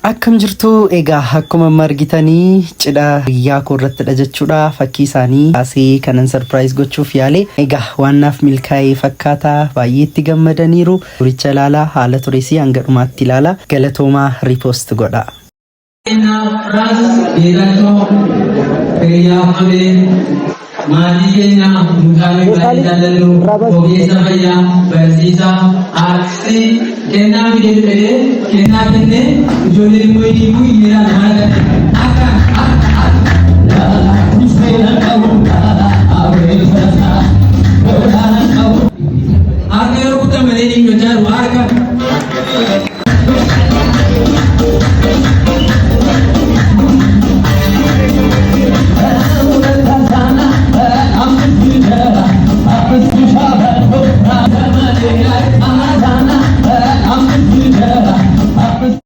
Akkam jirtu egaa akkuma margitanii cidha guyyaa koorratti jechuudha fakkii isaanii asii kanan surprise gochuuf yaale egaa waannaaf milkaa'ee fakkaata baay'eetti gammadaniiru duricha ilaala haala tureesii hanga dhumaatti ilaala galatoomaa repost godha. Maatiinya mutaalee baay'inaallu ogeessa fayyaa barsiisaa aartii kennaa fidee kennaa kennee ijoolleen immoo hiriiraan haala akka